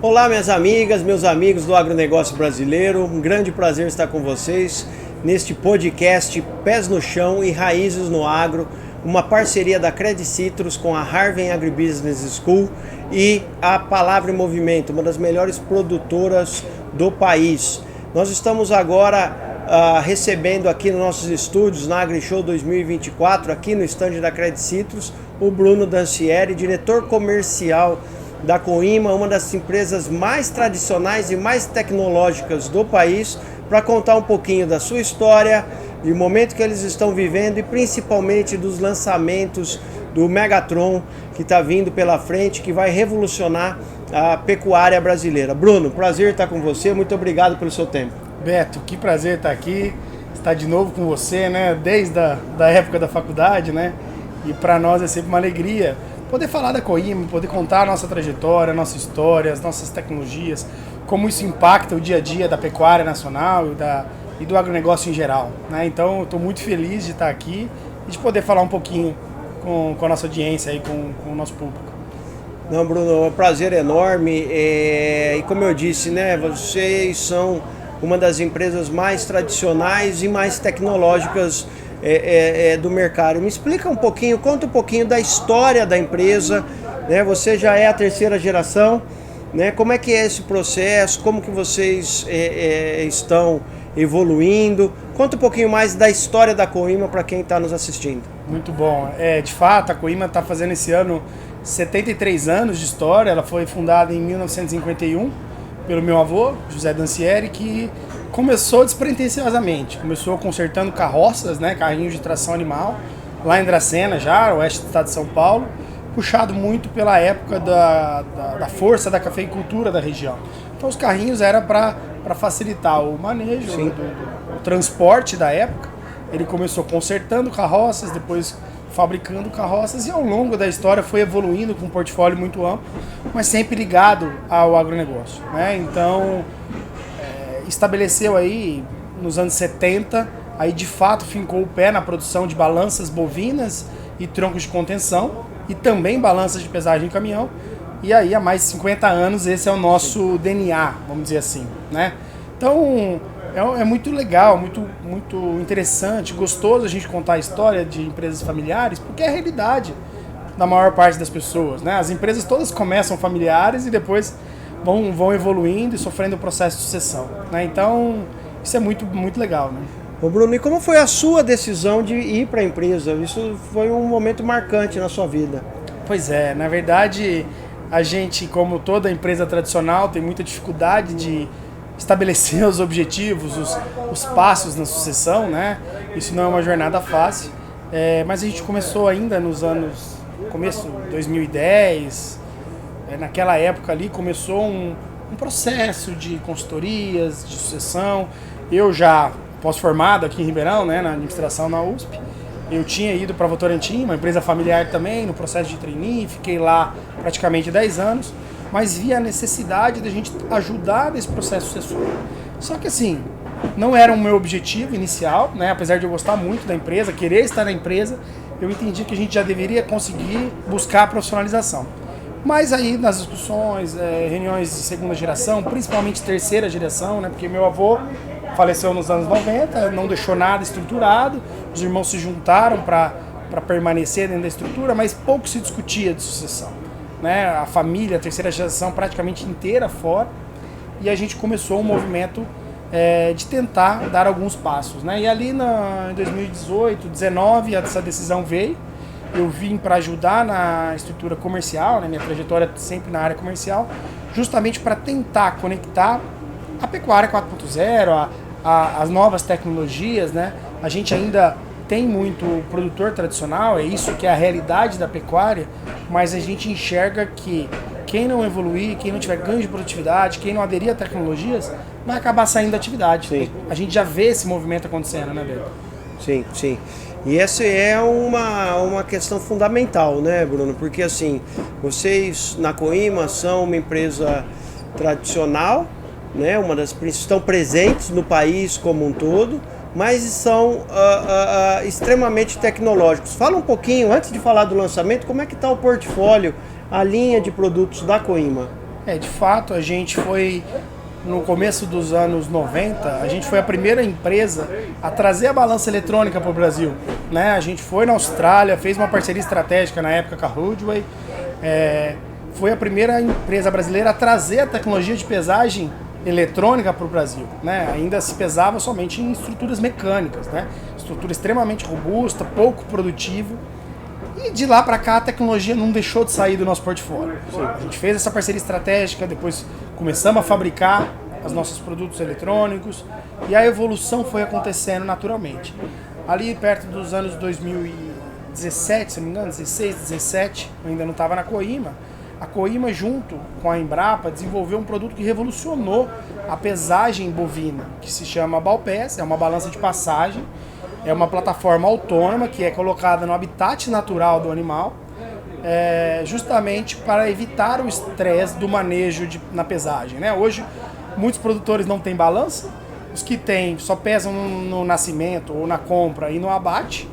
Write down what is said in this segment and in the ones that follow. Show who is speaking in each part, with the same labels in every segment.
Speaker 1: Olá, minhas amigas, meus amigos do agronegócio brasileiro. Um grande prazer estar com vocês neste podcast Pés no Chão e Raízes no Agro, uma parceria da Credit Citrus com a Harvard Agribusiness School e a Palavra em Movimento, uma das melhores produtoras do país. Nós estamos agora recebendo aqui nos nossos estúdios, na AgriShow 2024, aqui no estande da Credit Citrus, o Bruno Dancieri, diretor comercial da Coima, uma das empresas mais tradicionais e mais tecnológicas do país, para contar um pouquinho da sua história, do momento que eles estão vivendo e principalmente dos lançamentos do Megatron que está vindo pela frente, que vai revolucionar a pecuária brasileira. Bruno, prazer estar com você, muito obrigado pelo seu tempo.
Speaker 2: Beto, que prazer estar aqui, estar de novo com você, né? Desde da época da faculdade, né? E para nós é sempre uma alegria poder falar da Coima, poder contar a nossa trajetória, a nossa história, as nossas tecnologias, como isso impacta o dia a dia da pecuária nacional e do agronegócio em geral, né? Então eu estou muito feliz de estar aqui e de poder falar um pouquinho com a nossa audiência e com o nosso público.
Speaker 1: Não, Bruno, é um prazer enorme e como eu disse, né? Vocês são uma das empresas mais tradicionais e mais tecnológicas do mercado. Me explica um pouquinho, conta um pouquinho da história da empresa, né? Você já é a terceira geração, né? Como é que é esse processo, como que vocês estão evoluindo? Conta um pouquinho mais da história da Coima para quem está nos assistindo.
Speaker 2: Muito bom. De fato, a Coima está fazendo esse ano 73 anos de história. Ela foi fundada em 1951 pelo meu avô, José Dancieri, que começou despretensiosamente. Começou consertando carroças, né, carrinhos de tração animal, lá em Dracena, já, oeste do estado de São Paulo, puxado muito pela época da força da cafeicultura da região. Então os carrinhos era para facilitar o manejo, o transporte da época. Ele começou consertando carroças, depois fabricando carroças e ao longo da história foi evoluindo com um portfólio muito amplo, mas sempre ligado ao agronegócio, né? Então estabeleceu aí nos anos 70, aí de fato fincou o pé na produção de balanças bovinas e troncos de contenção e também balanças de pesagem em caminhão. E aí há mais de 50 anos esse é o nosso DNA, vamos dizer assim, né? Então é muito legal, muito interessante, gostoso a gente contar a história de empresas familiares, porque é a realidade da maior parte das pessoas, né? As empresas todas começam familiares e depois vão evoluindo e sofrendo o processo de sucessão, né? Então isso é muito legal, né?
Speaker 1: Ô Bruno, e como foi a sua decisão de ir para a empresa? Isso foi um momento marcante na sua vida.
Speaker 2: Pois é, na verdade a gente, como toda empresa tradicional, tem muita dificuldade de estabelecer os objetivos, os passos na sucessão, né? Isso não é uma jornada fácil, mas a gente começou ainda começo de 2010, naquela época ali começou um processo de consultorias, de sucessão. Eu já pós-formado aqui em Ribeirão, né, na administração na USP, eu tinha ido para a Votorantim, uma empresa familiar também, no processo de trainee, fiquei lá praticamente 10 anos, mas vi a necessidade da gente ajudar nesse processo sucessório. Só que assim, não era o meu objetivo inicial, né? Apesar de eu gostar muito da empresa, querer estar na empresa, eu entendi que a gente já deveria conseguir buscar a profissionalização. Mas aí nas discussões, reuniões de segunda geração, principalmente terceira geração, né? Porque meu avô faleceu nos anos 90, não deixou nada estruturado, os irmãos se juntaram para permanecer dentro da estrutura, mas pouco se discutia de sucessão, né? A família, a terceira geração praticamente inteira fora, e a gente começou um movimento de tentar dar alguns passos, né? E ali em 2018, 2019, essa decisão veio. Eu vim para ajudar na estrutura comercial, né? Minha trajetória sempre na área comercial, justamente para tentar conectar a pecuária 4.0, as novas tecnologias, né? A gente ainda tem muito produtor tradicional, é isso que é a realidade da pecuária, mas a gente enxerga que quem não evoluir, quem não tiver ganho de produtividade, quem não aderir a tecnologias, vai acabar saindo da atividade. Sim. A gente já vê esse movimento acontecendo, né, Beto?
Speaker 1: Sim, sim. E essa é uma questão fundamental, né, Bruno? Porque assim, vocês na Coima são uma empresa tradicional, né? Estão presentes no país como um todo, mas são extremamente tecnológicos. Fala um pouquinho, antes de falar do lançamento, como é que está o portfólio, a linha de produtos da Coima?
Speaker 2: De fato, a gente foi, no começo dos anos 90, a gente foi a primeira empresa a trazer a balança eletrônica para o Brasil. Né? A gente foi na Austrália, fez uma parceria estratégica na época com a Hoodway, foi a primeira empresa brasileira a trazer a tecnologia de pesagem eletrônica para o Brasil. Né? Ainda se pesava somente em estruturas mecânicas, né? Estrutura extremamente robusta, pouco produtiva. E de lá para cá a tecnologia não deixou de sair do nosso portfólio. A gente fez essa parceria estratégica, depois começamos a fabricar os nossos produtos eletrônicos e a evolução foi acontecendo naturalmente. Ali perto dos anos 2017, se não me engano, 16, 17, eu ainda não estava na Coima. A Coima, junto com a Embrapa, desenvolveu um produto que revolucionou a pesagem bovina, que se chama Balpes, é uma balança de passagem. É uma plataforma autônoma que é colocada no habitat natural do animal, justamente para evitar o estresse do manejo na pesagem. Né? Hoje, muitos produtores não têm balança, os que têm só pesam no nascimento ou na compra e no abate,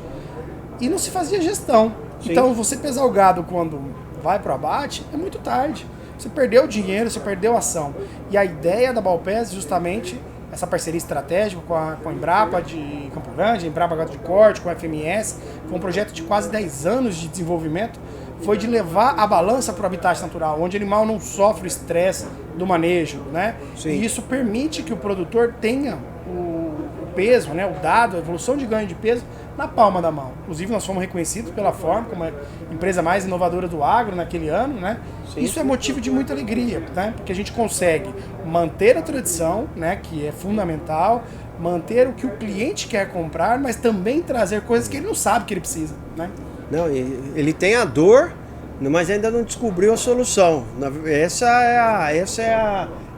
Speaker 2: e não se fazia gestão. Sim. Então, você pesar o gado quando vai para o abate é muito tarde. Você perdeu o dinheiro, você perdeu a ação. E a ideia da Balpes, justamente, essa parceria estratégica com a Embrapa de Campo Grande, a Embrapa Gado de Corte, com a FMS, foi um projeto de quase 10 anos de desenvolvimento, foi de levar a balança para o habitat natural, onde o animal não sofre o estresse do manejo, né? Sim. E isso permite que o produtor tenha o peso, né, o dado, a evolução de ganho de peso na palma da mão. Inclusive nós fomos reconhecidos pela Forma como a empresa mais inovadora do agro naquele ano, né? Sim. Isso é motivo de muita alegria, né? Porque a gente consegue manter a tradição, né, que é fundamental, manter o que o cliente quer comprar, mas também trazer coisas que ele não sabe que ele precisa, né?
Speaker 1: Não, ele tem a dor, mas ainda não descobriu a solução. Essa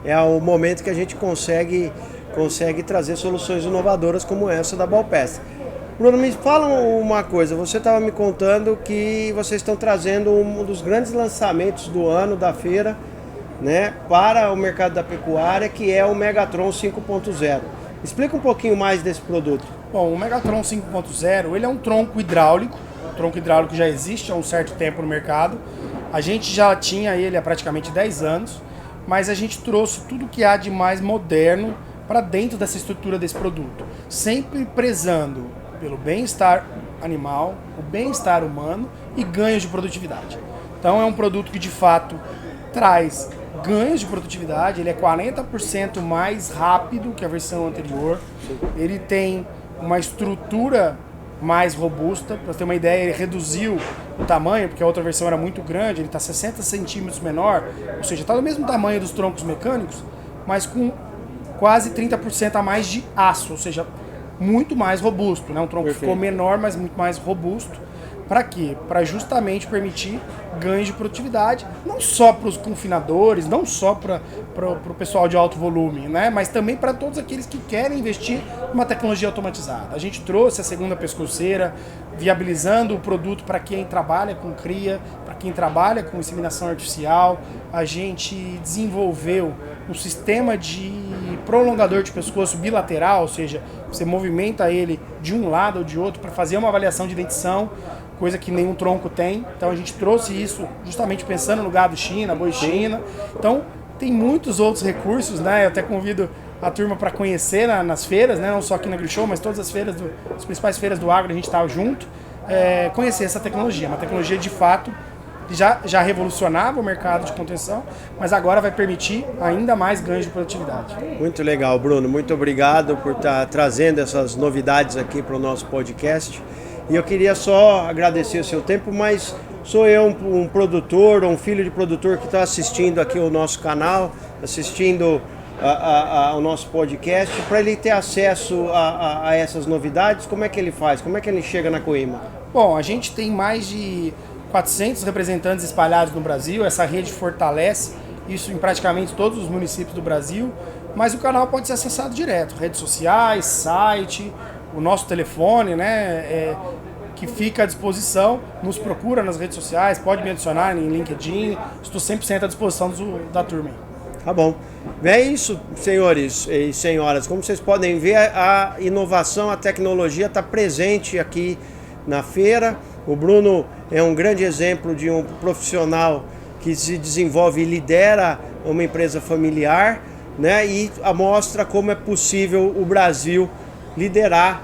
Speaker 1: é o momento que a gente consegue trazer soluções inovadoras como essa da Balpes. Bruno, me fala uma coisa, você estava me contando que vocês estão trazendo um dos grandes lançamentos do ano da feira, né, para o mercado da pecuária, que é o Megatron 5.0. Explica um pouquinho mais desse produto.
Speaker 2: Bom, o Megatron 5.0, ele é um tronco hidráulico. O tronco hidráulico já existe há um certo tempo no mercado. A gente já tinha ele há praticamente 10 anos, mas a gente trouxe tudo que há de mais moderno para dentro dessa estrutura desse produto, sempre prezando pelo bem-estar animal, o bem-estar humano e ganhos de produtividade. Então é um produto que de fato traz ganhos de produtividade, ele é 40% mais rápido que a versão anterior, ele tem uma estrutura mais robusta. Para ter uma ideia, ele reduziu o tamanho, porque a outra versão era muito grande, ele está 60 centímetros menor, ou seja, está do mesmo tamanho dos troncos mecânicos, mas com quase 30% a mais de aço, ou seja, muito mais robusto, né? Um tronco ficou menor, mas muito mais robusto. Para quê? Para justamente permitir ganhos de produtividade, não só para os confinadores, não só para o pessoal de alto volume, né? Mas também para todos aqueles que querem investir em uma tecnologia automatizada. A gente trouxe a segunda pescoceira, viabilizando o produto para quem trabalha com cria, para quem trabalha com inseminação artificial. A gente desenvolveu um sistema de prolongador de pescoço bilateral, ou seja, você movimenta ele de um lado ou de outro para fazer uma avaliação de dentição, coisa que nenhum tronco tem. Então a gente trouxe isso justamente pensando no gado China, boi China. Então tem muitos outros recursos, né? Eu até convido a turma para conhecer nas feiras, né? Não só aqui na AgriShow, mas todas as feiras, as principais feiras do agro, a gente está junto, conhecer essa tecnologia. Uma tecnologia de fato que já revolucionava o mercado de contenção, mas agora vai permitir ainda mais ganhos de produtividade.
Speaker 1: Muito legal, Bruno. Muito obrigado por estar trazendo essas novidades aqui para o nosso podcast. E eu queria só agradecer o seu tempo, mas sou eu um produtor, um filho de produtor que está assistindo aqui o nosso canal, assistindo ao nosso podcast. Para ele ter acesso a essas novidades, como é que ele faz? Como é que ele chega na Coima?
Speaker 2: Bom, a gente tem mais de 400 representantes espalhados no Brasil, essa rede fortalece isso em praticamente todos os municípios do Brasil, mas o canal pode ser acessado direto, redes sociais, site, o nosso telefone, né, que fica à disposição, nos procura nas redes sociais, pode me adicionar em LinkedIn, estou 100% à disposição da turma.
Speaker 1: Tá bom. É isso, senhores e senhoras, como vocês podem ver, a inovação, a tecnologia está presente aqui na feira. O Bruno é um grande exemplo de um profissional que se desenvolve e lidera uma empresa familiar, né? E mostra como é possível o Brasil liderar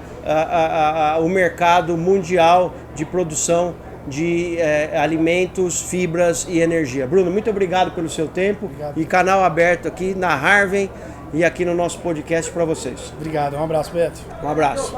Speaker 1: o mercado mundial de produção de alimentos, fibras e energia. Bruno, muito obrigado pelo seu tempo.
Speaker 2: Obrigado.
Speaker 1: E canal aberto aqui na Harvey e aqui no nosso podcast para vocês.
Speaker 2: Obrigado, um abraço, Beto.
Speaker 1: Um abraço.